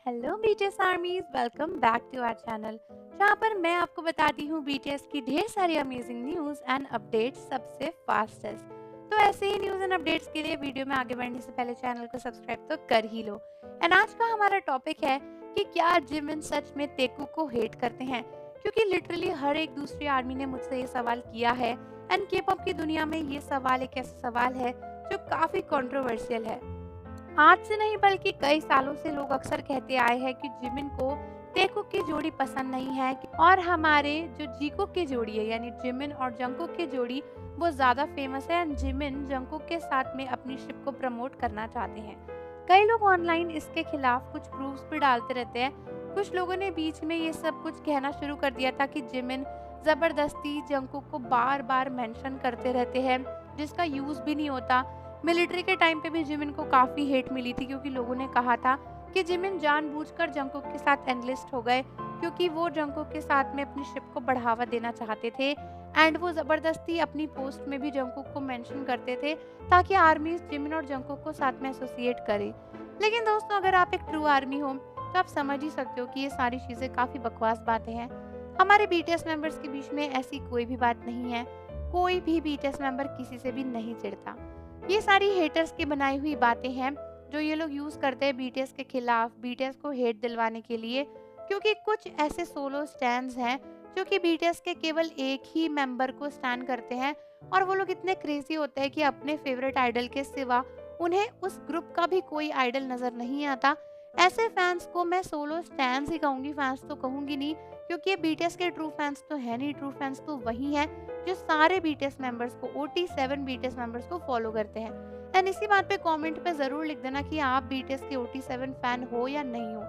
Hello BTS armies, welcome back to our channel जहाँ पर मैं आपको बताती हूँ बीटीएस की ढेर सारी अमेजिंग न्यूज़ एंड अपडेट्स सबसे फास्टेस्ट। तो ऐसे ही न्यूज़ एंड अपडेट्स के लिए वीडियो में आगे बढ़ने से पहले चैनल को सब्सक्राइब तो कर ही लो। एंड आज का हमारा टॉपिक है कि क्या जिमिन सच में तेकू को हेट करते हैं, क्योंकि लिटरली हर एक दूसरी आर्मी ने मुझसे ये सवाल किया है। एंड के पॉप की दुनिया में ये सवाल एक ऐसा सवाल है जो काफ़ी कंट्रोवर्शियल है। आज से नहीं बल्कि कई सालों से लोग अक्सर कहते आए हैं कि जिमिन को तेकुक की जोड़ी पसंद नहीं है और हमारे जो जीकोक की जोड़ी है यानी जिमिन और जंकुक की जोड़ी वो ज्यादा फेमस है एंड जिमिन जंकुक के साथ में अपनी शिप को प्रमोट करना चाहते हैं। कई लोग ऑनलाइन इसके खिलाफ कुछ प्रूफ्स भी डालते रहते हैं। कुछ लोगों ने बीच में ये सब कुछ कहना शुरू कर दिया था कि जिमिन जबरदस्ती जंकुक को बार बार मेंशन करते रहते हैं जिसका यूज भी नहीं होता। मिलिट्री के टाइम पे भी जिमिन को काफ़ी हेट मिली थी क्योंकि लोगों ने कहा था कि जिमिन जानबूझकर जंकुक के साथ एनलिस्ट हो गए क्योंकि वो जंकुक के साथ में अपनी शिप को बढ़ावा देना चाहते थे। एंड वो ज़बरदस्ती अपनी पोस्ट में भी जंकुक को मेंशन करते थे ताकि आर्मीज जिमिन और जंकुक को साथ में एसोसिएट करें। लेकिन दोस्तों, अगर आप एक ट्रू आर्मी हो तो आप समझ ही सकते हो कि ये सारी चीज़ें काफ़ी बकवास बातें हैं। हमारे बीटीएस मेंबर्स के बीच में ऐसी कोई भी बात नहीं है। कोई भी बीटीएस मेंबर किसी से भी नहीं चिढ़ता। ये सारी हेटर्स की बनाई हुई बातें हैं जो ये लोग यूज करते हैं बीटीएस के खिलाफ, बीटीएस को हेट दिलवाने के लिए। क्योंकि कुछ ऐसे सोलो स्टैंड्स हैं जो कि बीटीएस के केवल एक ही मेंबर को स्टैंड करते हैं और वो लोग इतने क्रेजी होते हैं कि अपने फेवरेट आइडल के सिवा उन्हें उस ग्रुप का भी कोई आइडल नजर नहीं आता। ऐसे फैंस को मैं सोलो स्टैंड्स ही कहूंगी, फैंस तो कहूंगी नहीं, क्योंकि ये बीटीएस के ट्रू फैंस तो है नहीं। ट्रू फैंस तो वही है जो सारे बीटीएस मेंबर्स को, OT7 बीटीएस मेंबर्स को फॉलो करते हैं। एंड इसी बात पे कमेंट पे जरूर लिख देना कि आप बीटीएस के OT7 फैन हो या नहीं हो।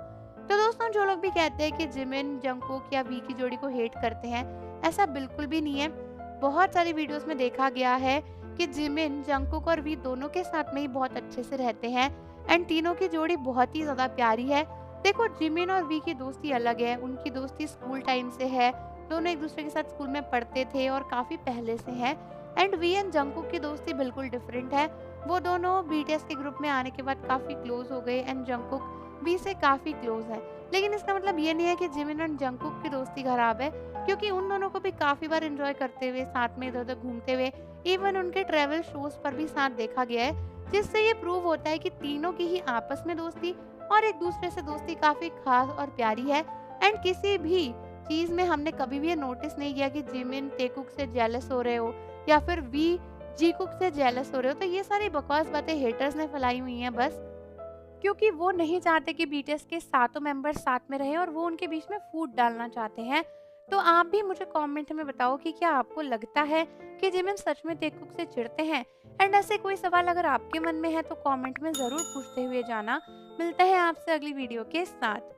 तो दोस्तों, जो लोग भी कहते हैं कि जिमिन जंकुक या वी की जोड़ी को हेट करते हैं, ऐसा बिल्कुल भी नहीं है। बहुत सारी वीडियोस में देखा गया है कि जिमिन जंकुक और वी दोनों के साथ में ही बहुत अच्छे से रहते हैं एंड तीनों की जोड़ी बहुत ही ज्यादा प्यारी है। देखो, जिमिन और वी की दोस्ती अलग है, उनकी दोस्ती स्कूल टाइम से है। दोनों एक दूसरे के साथ स्कूल में पढ़ते थे और काफी पहले से है। एंड वी एंड जंकुक की दोस्ती बिल्कुल डिफरेंट है। वो दोनों बीटीएस के ग्रुप में आने के बाद काफी क्लोज हो गए एंड जंकुक वी से काफी क्लोज है। लेकिन इसका मतलब ये नहीं है कि जिमिन और जंकुक की दोस्ती खराब है, क्योंकि उन दोनों को भी काफी बार एंजॉय करते हुए, साथ में इधर उधर घूमते हुए, इवन उनके ट्रेवल शोज पर भी साथ देखा गया है, जिससे ये प्रूव होता है कि तीनों की ही आपस में दोस्ती और एक दूसरे से दोस्ती काफी खास और प्यारी है। एंड किसी भी चीज में हमने कभी भी ये नोटिस नहीं किया कि जिमिन तेकुक से जेलस हो रहे हो या फिर वी जीकुक से जेलस हो रहे हो। तो ये सारी बकवास बातें हेटर्स ने फैलाई हुई हैं बस, क्योंकि वो नहीं चाहते कि बीटीएस के सातों मेंबर्स साथ में रहें और वो उनके बीच में फूट डालना चाहते हैं। तो आप भी मुझे कमेंट में बताओ कि क्या आपको लगता है कि जिमिन सच में तेकुक से चिढ़ते हैं। एंड ऐसे कोई सवाल अगर आपके मन में है तो कमेंट में जरूर पूछते हुए जाना। मिलते हैं आपसे अगली वीडियो के साथ।